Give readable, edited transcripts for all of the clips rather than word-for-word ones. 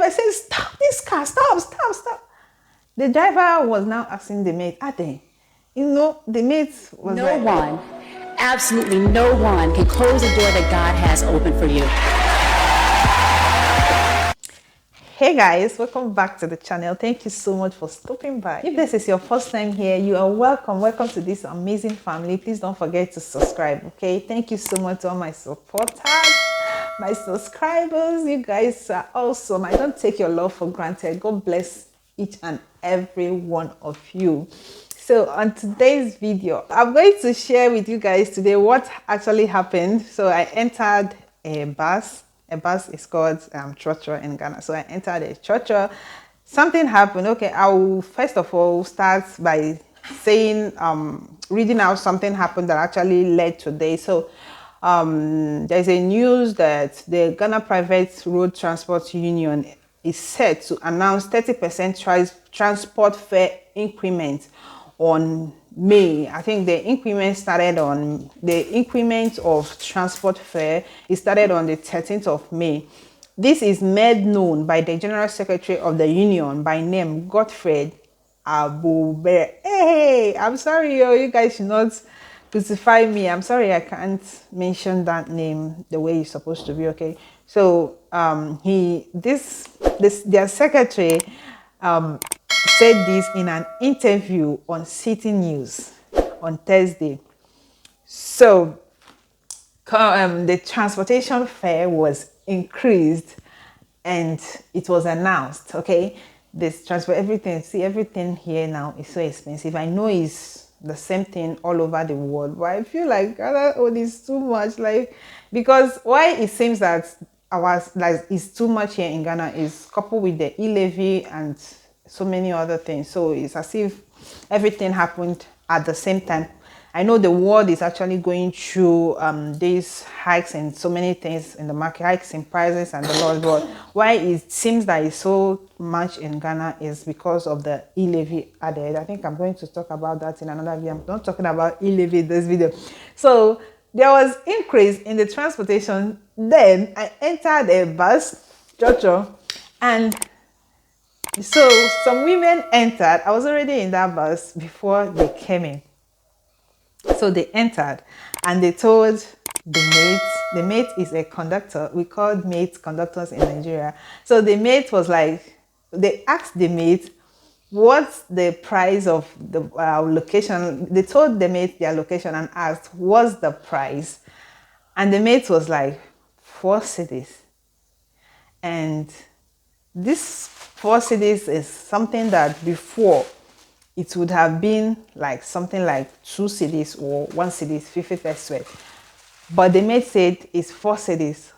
driver said, stop this car, stop. The driver was now asking the mate, Ade, the mate was No one, absolutely no one can close the door that God has open for you. Hey guys, welcome back to the channel. Thank you so much for stopping by. If this is your first time here, you are welcome. Welcome to this amazing family. Please don't forget to subscribe, okay? Thank you so much to all my supporters, my subscribers. You guys are awesome. I don't take your love for granted. God bless each and every one of you. So on today's video, I'm going to share with you guys today what actually happened. So I entered a bus. A bus is called Chocho in Ghana. So I entered a Chocho. Something happened. Okay, I will first of all start by saying, reading out something happened that actually led to this. So there's a news that the Ghana Private Road Transport Union is set to announce 30% transport fare increment on May. I think the increment of transport fare, it started on the 13th of May. This is made known by the General Secretary of the Union by name Godfred Abube. Hey, I'm sorry, you guys should not crucify me. I'm sorry I can't mention that name the way it's supposed to be, okay? So their secretary said this in an interview on City News on Thursday. So the transportation fare was increased and it was announced, okay? This transport, everything here now is so expensive. I know it's the same thing all over the world, but I feel like is too much, because why it seems that it's too much here in Ghana is coupled with the e-levy and so many other things. So it's as if everything happened at the same time. I know the world is actually going through these hikes and so many things in the market, hikes in prices and the Lord. But why it seems that it's so much in Ghana is because of the e-levy added. I think I'm going to talk about that in another video. I'm not talking about e-levy in this video. So there was increase in the transportation. Then I entered a bus, Chocho, and so some women entered. I was already in that bus before they came in. So they entered and they told the mate is a conductor. We called mates conductors in Nigeria. So the mate was like, they asked the mate, what's the price of the location? They told the mate their location and asked, what's the price? And the mate was like, 4 cedis. And this 4 cedis is something that before it would have been like something like 2 cedis or 1 cedis, 50 pesos. But the mate said it's 4 cedis.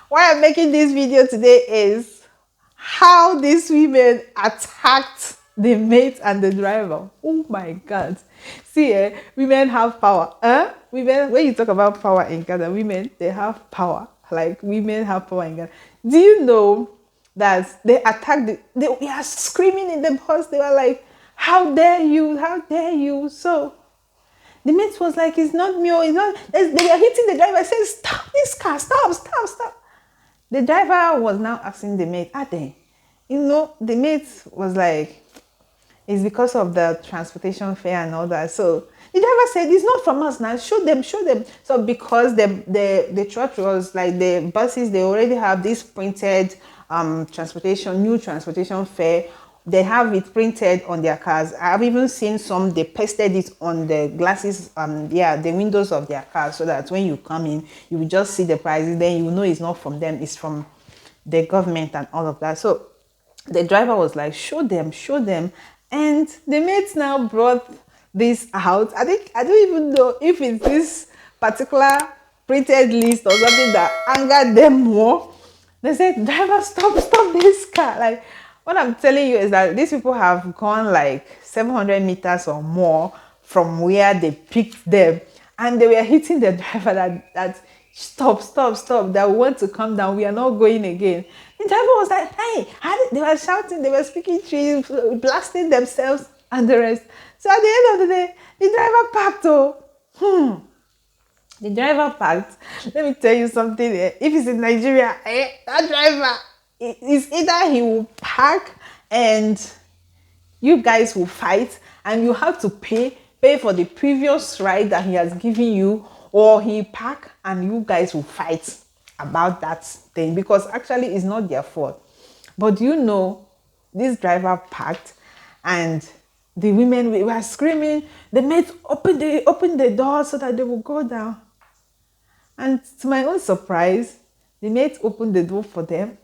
Why I'm making this video today is how these women attacked the mate and the driver. Oh my God. See, women have power. Women, when you talk about power in Ghana, women, they have power. Like women have power in Ghana. Do you know that they attacked they were screaming in the bus? They were like, how dare you? So the mate was like, it's not me, it's not. They were hitting the driver. I said, stop this car, stop. The driver was now asking the mate, Ade, the mate was like, it's because of the transportation fare and all that. So the driver said, it's not from us now, show them. So because the church was like, the buses, they already have this printed new transportation fare. They have it printed on their cars. I've even seen some, they pasted it on the glasses, the windows of their cars, so that when you come in, you will just see the prices, then you know it's not from them, it's from the government and all of that. So the driver was like, show them. And the mates now brought this out. I don't even know if it's this particular printed list or something that angered them more. They said, driver, stop this car. Like, what I'm telling you is that these people have gone like 700 meters or more from where they picked them, and they were hitting the driver that stop, that we want to come down, we are not going again. The driver was like, hey, they were shouting, they were speaking trees, blasting themselves and the rest. So at the end of the day, the driver parked. The driver parked. Let me tell you something. If it's in Nigeria, that driver, It's either he will park and you guys will fight, and you have to pay for the previous ride that he has given you, or he park and you guys will fight about that thing, because actually it's not their fault. But you know, this driver parked, and the women were screaming. The mate open the door so that they will go down. And to my own surprise, the mate opened the door for them.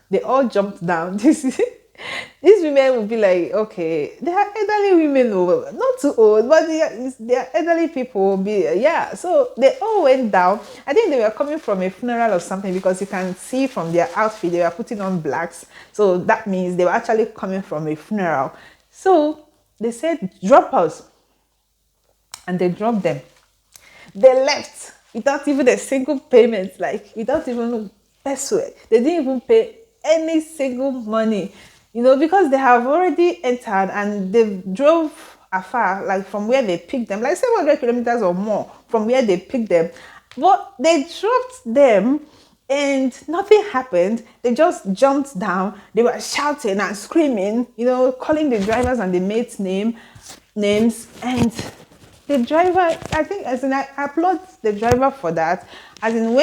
They all jumped down. These women will be like, okay, they are elderly women, not too old, but they are elderly people. Yeah, so they all went down. I think they were coming from a funeral or something, because you can see from their outfit, they were putting on blacks. So that means they were actually coming from a funeral. So they said, drop us. And they dropped them. They left without even a single payment, like without even peso. They didn't even pay any single money, because they have already entered and they drove afar, like from where they picked them, like 700 kilometers or more from where they picked them. But they dropped them and nothing happened. They just jumped down. They were shouting and screaming, calling the drivers and the mates' names. And the driver, I think, I applaud the driver for that. As in,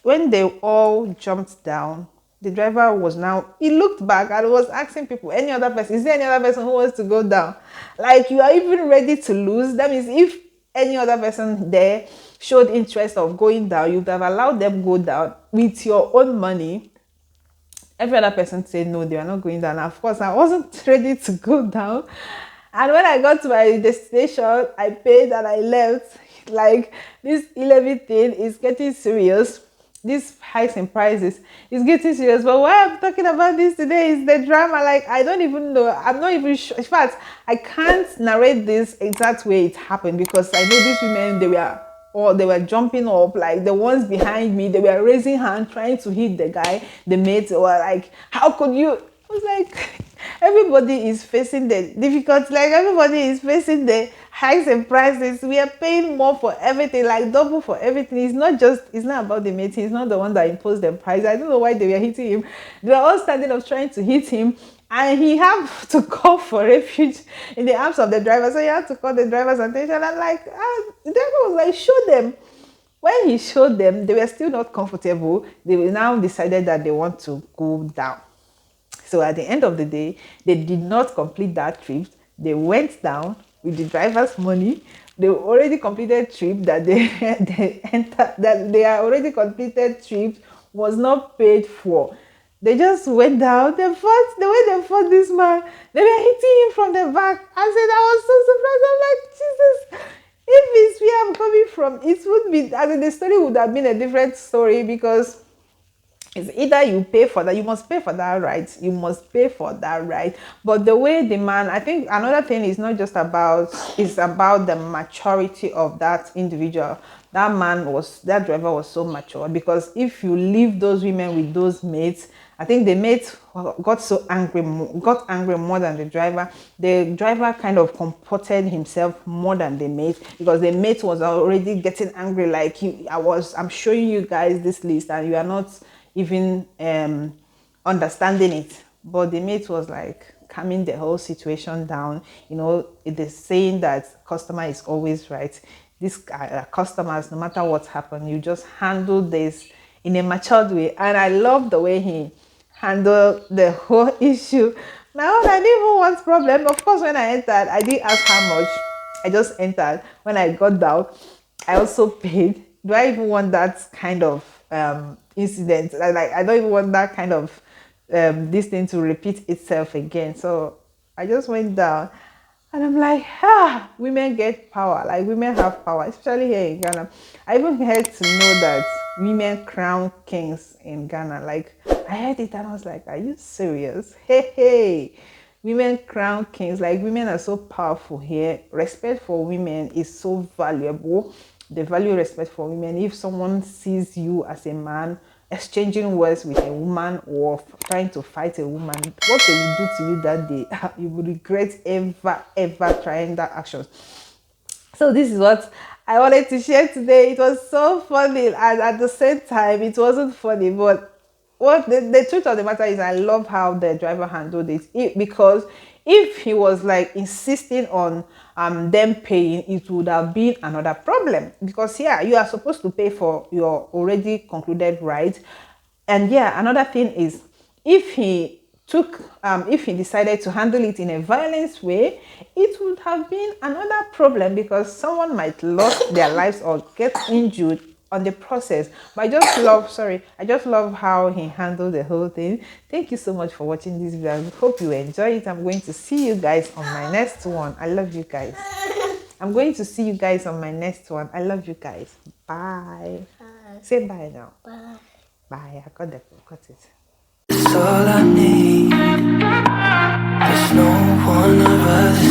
when they all jumped down, the driver he looked back and was asking people, is there any other person who wants to go down? Like, you are even ready to lose. That means if any other person there showed interest of going down, you would have allowed them go down with your own money. Every other person said no, they are not going down. Of course, I wasn't ready to go down. And when I got to my destination, I paid and I left. Like, this 11 thing is getting serious. This hikes in prices is getting serious. But why I'm talking about this today is the drama. Like, I don't even know. I'm not even sure. In fact, I can't narrate this exact way it happened, because I know these women, they were jumping up, like the ones behind me, they were raising hands trying to hit the guy. The mates were like, how could you? I was like, everybody is facing the difficulty, like everybody is facing the hikes in prices. We are paying more for everything, like double for everything. It's not about the mate. He's not the one that imposed the price. I don't know why they were hitting him. They were all standing up trying to hit him, and he had to call for refuge in the arms of the driver. So he had to call the driver's attention, and like, the driver was like, show them. When he showed them, they were still not comfortable. They now decided that they want to go down. So at the end of the day, they did not complete that trip. They went down with the driver's money. They already completed trip that they are already completed trip was not paid for. They just went down. The way they fought this man, they were hitting him from the back. I said, I was so surprised. I'm like, Jesus, if it's where I'm coming from, it would be, the story would have been a different story, because it's either you pay for that, you must pay for that right. You must pay for that right. But the way the man, I think another thing is not just about, it's about the maturity of that individual. That driver was so mature, because if you leave those women with those mates, I think the mate got angry more than the driver. The driver kind of comported himself more than the mate, because the mate was already getting angry, like, I'm showing you guys this list and you are not even understanding it. But the mate was like calming the whole situation down. It is saying that customer is always right. These customers, no matter what happened, you just handle this in a matured way. And I love the way he handled the whole issue. Now, I didn't even want problem. Of course, when I entered, I didn't ask how much. I just entered. When I got down, I also paid. Do I even want that kind of incident? I don't even want that kind of this thing to repeat itself again. So I just went down, and I'm like, women get power. Like, women have power, especially here in Ghana. I even heard to know that women crown kings in Ghana. Like, I heard it and I was like, are you serious? Hey, women crown kings. Like, women are so powerful here. Respect for women is so valuable. They value respect for women. If someone sees you as a man exchanging words with a woman or trying to fight a woman, what they will do to you that day, you will regret ever trying that action. So this is what I wanted to share today. It was so funny, and at the same time, it wasn't funny, but Well, the truth of the matter is, I love how the driver handled it, because if he was like insisting on them paying, it would have been another problem. Because yeah, you are supposed to pay for your already concluded ride. And yeah, another thing is, if he if he decided to handle it in a violent way, it would have been another problem, because someone might lose their lives or get injured on the process. But I just love how he handled the whole thing. Thank you so much for watching this video. I hope you enjoy it. I'm going to see you guys on my next one. I love you guys. I'm going to see you guys on my next one. I love you guys. Bye. Say bye now. Bye. I got it. It's all I need. There's no one I'd rather